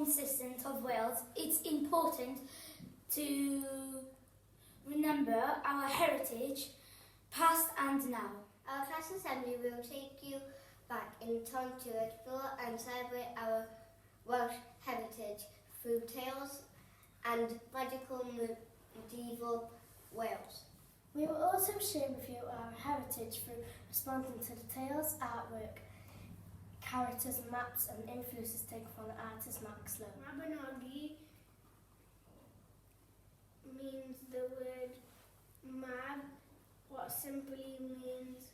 consistent of Wales, it's important to remember our heritage, past and now. Our class assembly will take you back in time to explore and celebrate our Welsh heritage through tales and magical medieval Wales. We will also share with you our heritage through responding to the tales, artwork, characters, maps and influences taken from the artist Mark Sloan. Mabinogion means the word mab, what simply means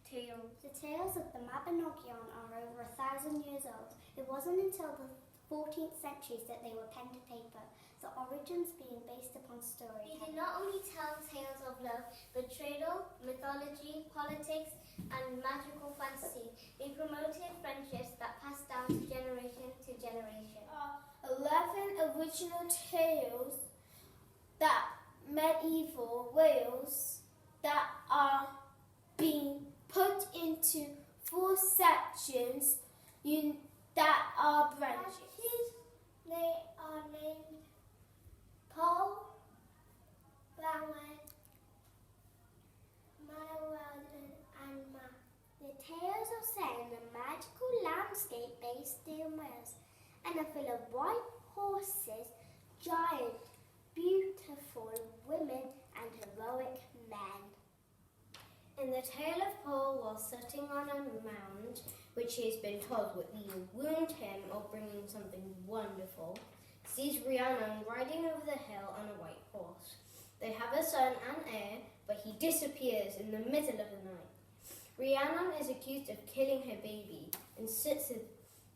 tale. The tales of the Mabinogion are over 1,000 years old. It wasn't until the 14th century that they were pen to paper, the origins being based upon They story. did not only tell tales of love, betrayal, mythology, politics, and magical fantasy. They promoted friendships that passed down to generation to generation. 11 original tales that medieval Wales that are being put into 4 sections that are branches. They are named Paul, Branwen, Manawydan, and Ma. The tales are set in a magical landscape based in Wales and are full of white horses, giant, beautiful women and heroic men. In the tale of Paul, while sitting on a mound, which he has been told will either wound him or bring him something wonderful, sees Rhiannon riding over the hill on a white horse. They have a son and heir, but he disappears in the middle of the night. Rhiannon is accused of killing her baby and sits at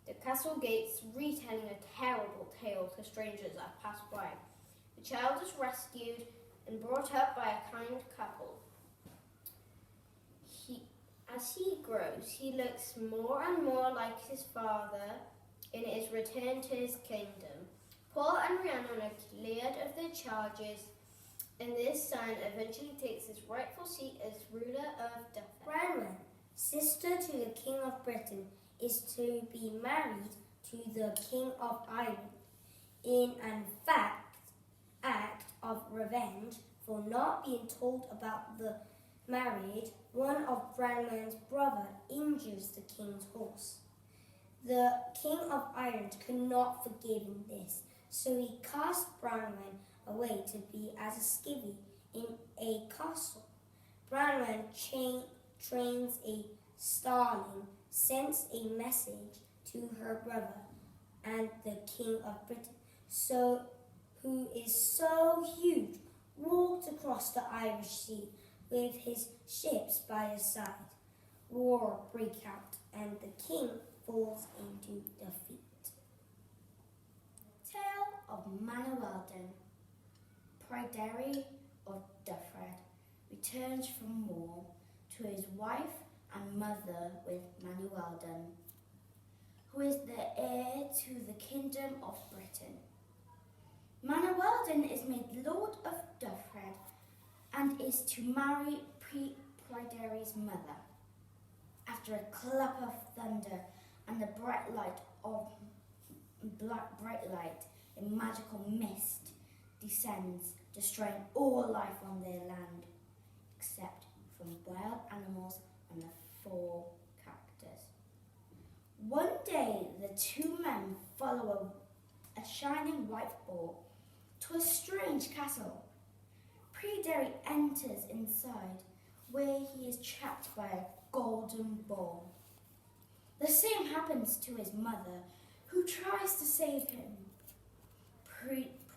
the castle gates retelling a terrible tale to strangers that pass by. The child is rescued and brought up by a kind couple. As he grows, he looks more and more like his father in his return to his kingdom. Paul and Rhiannon are cleared of their charges, and their son eventually takes his rightful seat as ruler of Dyfed. Branwen, sister to the King of Britain, is to be married to the King of Ireland in an act of revenge for not being told about the marriage. One of Branwen's brother injures the king's horse. The King of Ireland could not forgive him this, so he cast Branwen away to be as a skivvy in a castle. Branwen trains a starling, sends a message to her brother and the King of Britain, who is so huge, walked across the Irish Sea with his ships by his side. War breaks out and the king falls into defeat. Tale of Manawydan. Pryderi of Dyfed returns from war to his wife and mother with Manawydan, who is the heir to the kingdom of Britain. Manawydan is made Lord of Dyfed and is to marry Pryderi's mother. After a clap of thunder and a bright light, a magical mist descends, destroying all life on their land, except from wild animals and the 4 characters. One day, the 2 men follow a shining white ball to a strange castle. Pryderi enters inside, where he is trapped by a golden ball. The same happens to his mother, who tries to save him.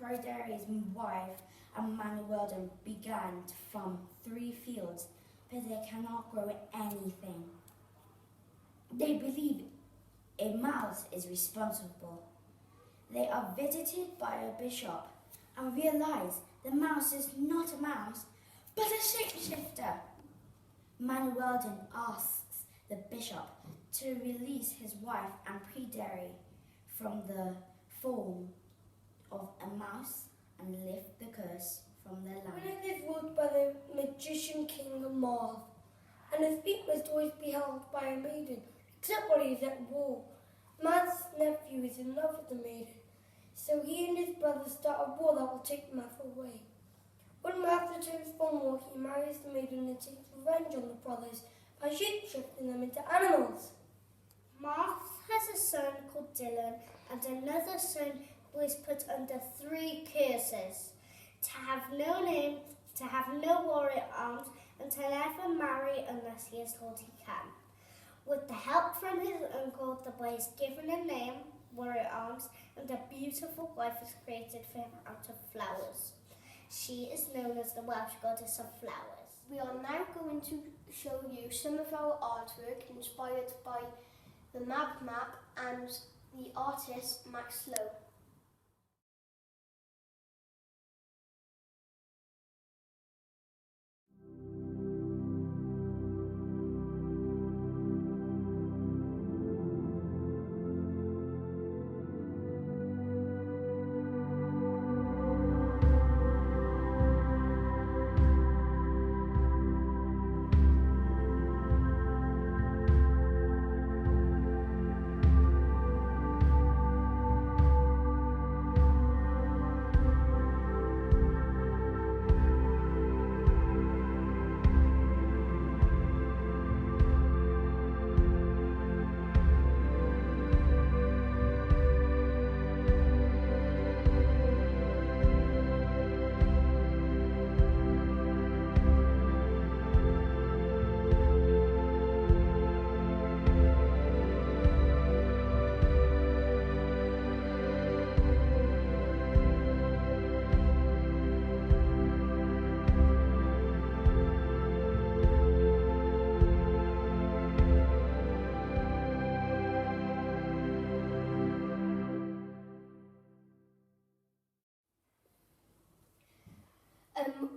Pryderi's wife and Manawydan began to farm 3 fields, but they cannot grow anything. They believe a mouse is responsible. They are visited by a bishop and realize the mouse is not a mouse, but a shapeshifter. Manawydan asks the bishop to release his wife and Pryderi from the form of a mouse and lift the curse from their land. When it is ruled by the magician King Marv, and his feet must always be held by a maiden, except when he is at war. Marv's nephew is in love with the maiden. So he and his brothers start a war that will take Math away. When Math returns from war, he marries the maiden and takes revenge on the brothers by shape-shifting them into animals. Marth has a son called Dylan and another son who is put under 3 curses: to have no name, to have no warrior arms, and to never marry unless he is told he can. With the help from his uncle, the boy is given a name, warrior arms, and a beautiful wife is created for him out of flowers. She is known as the Welsh goddess of flowers. We are now going to show you some of our artwork inspired by the Mab map and the artist Max Lowe.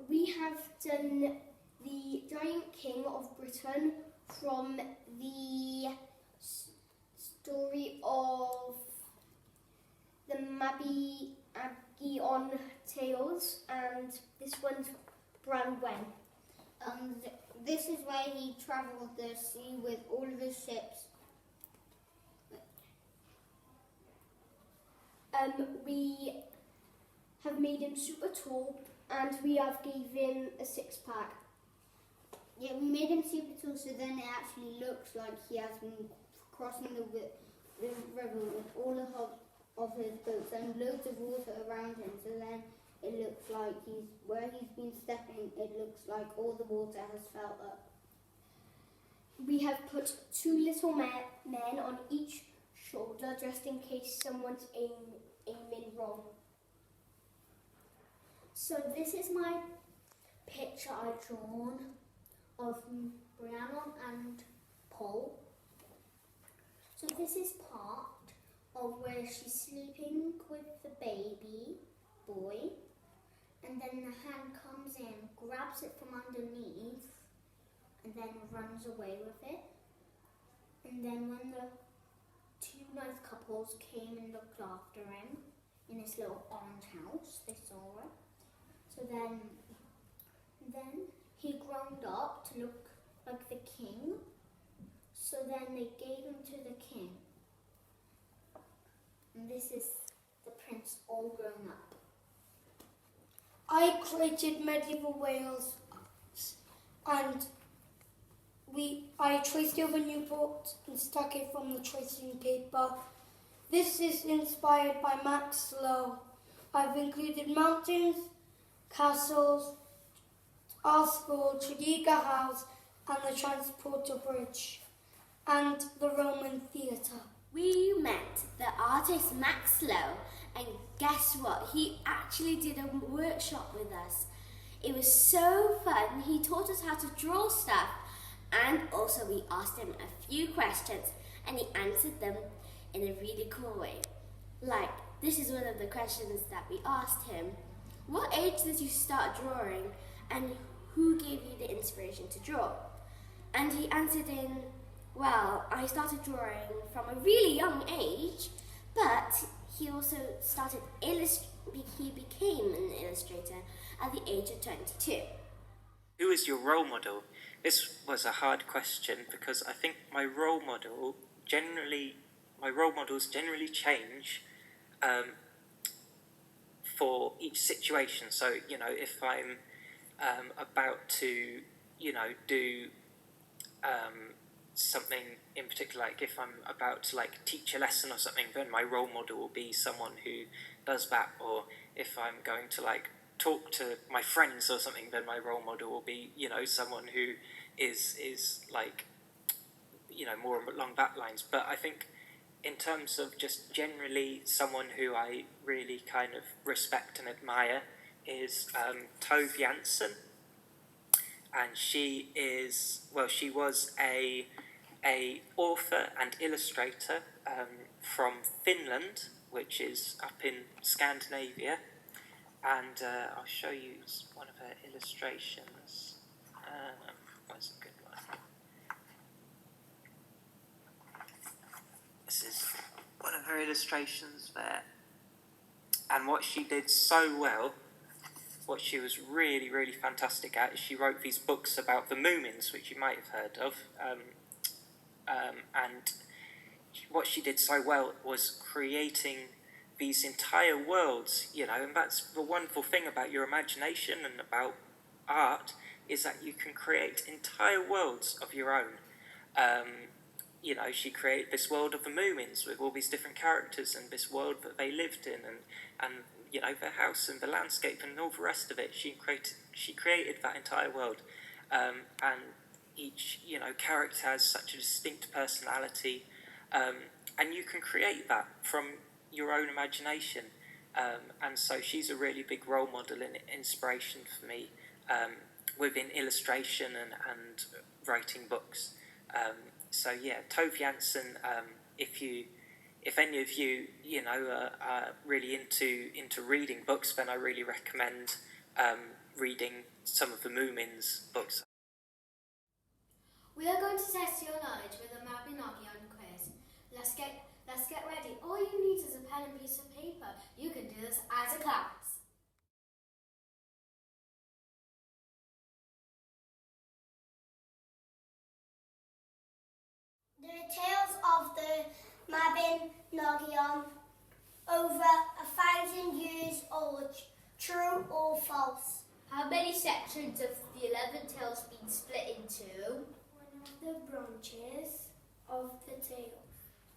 We have done the Giant King of Britain from the story of the Mabinogion tales, and this one's Branwen. And this is where he travelled the sea with all of his ships. We have made him super tall, and we have gave him a 6-pack. Yeah, we made him super tall, so then it actually looks like he has been crossing the river with all of his boats and loads of water around him. So then it looks like where he's been stepping, it looks like all the water has felt up. We have put 2 little men on each shoulder, just in case someone's aiming wrong. So this is my picture I've drawn of Rhiannon and Paul. So this is part of where she's sleeping with the baby boy, and then the hand comes in, grabs it from underneath, and then runs away with it. And then when the 2 nice couples came and looked after him in his little orange house, they saw it. So then he grown up to look like the king. So then they gave him to the king. And this is the prince all grown up. I created medieval Wales, and I traced over Newport and stuck it from the tracing paper. This is inspired by Max Lowe. I've included mountains, castles, our school, Tredegar House, and the Transporter Bridge, and the Roman Theatre. We met the artist Max Lowe, and guess what? He actually did a workshop with us. It was so fun. He taught us how to draw stuff, and also we asked him a few questions, and he answered them in a really cool way. Like, this is one of the questions that we asked him. What age did you start drawing, and who gave you the inspiration to draw? And he answered in, well, I started drawing from a really young age, but he also he became an illustrator at the age of 22. Who is your role model? This was a hard question because I think my role model generally my role models generally change for each situation. So, you know, if I'm about to, you know, do something in particular, like if I'm about to like teach a lesson or something, then my role model will be someone who does that. Or if I'm going to like talk to my friends or something, then my role model will be, you know, someone who is like, you know, more along that lines. But I think in terms of just generally someone who I really kind of respect and admire is Tove Jansson. And she was a author and illustrator from Finland, which is up in Scandinavia. And I'll show you one of her illustrations. Where's a good one? This is one of her illustrations there. And what she did so well, what she was really, really fantastic at, is she wrote these books about the Moomins, which you might have heard of. And what she did so well was creating these entire worlds, you know, and that's the wonderful thing about your imagination and about art, is that you can create entire worlds of your own. You know, she created this world of the Moomins with all these different characters and this world that they lived in, and you know, their house and the landscape and all the rest of it. She created that entire world, and each, you know, character has such a distinct personality, and you can create that from your own imagination. And so she's a really big role model and inspiration for me within illustration and writing books. So yeah, Tove Jansson. If any of you, you know, are really into reading books, then I really recommend reading some of the Moomins books. We are going to test your knowledge with a Mabinogion quiz. Let's get ready. All you need is a pen and piece of paper. You can do this as a class. The tales of the Mabinogion, over 1,000 years old, true or false? How many sections of the 11 tales been split into? One of the branches of the tale.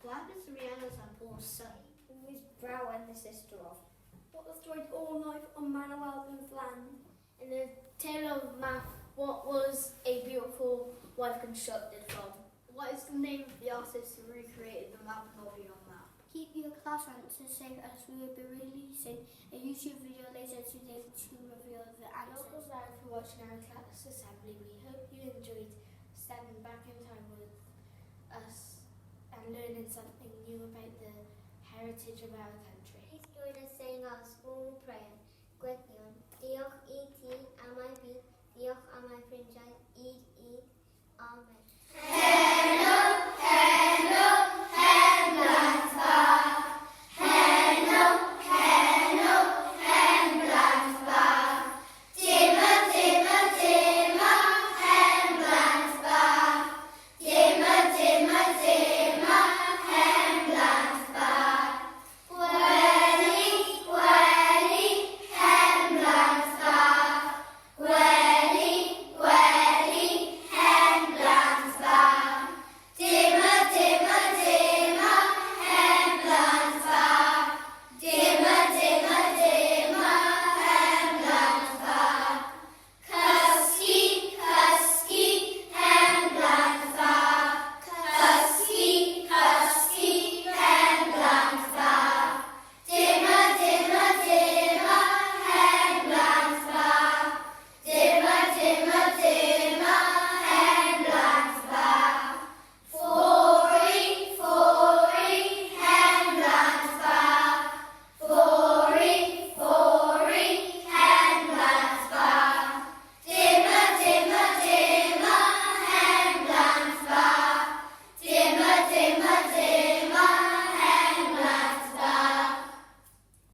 What is Rihanna's and Paul's son? Who is Brow and the sister of? What destroyed all life on Manuel's land? In the tale of Math, what was a beautiful wife constructed from? What is the name of the artist who recreated the Mabinogion map? Keep your class answers safe, as we will be releasing a YouTube video later today to reveal the answers. Thank you for watching our class assembly. We hope you enjoyed standing back in time with us and learning something new about the heritage of our country. Please join us saying our school prayer. Gwydion, diolch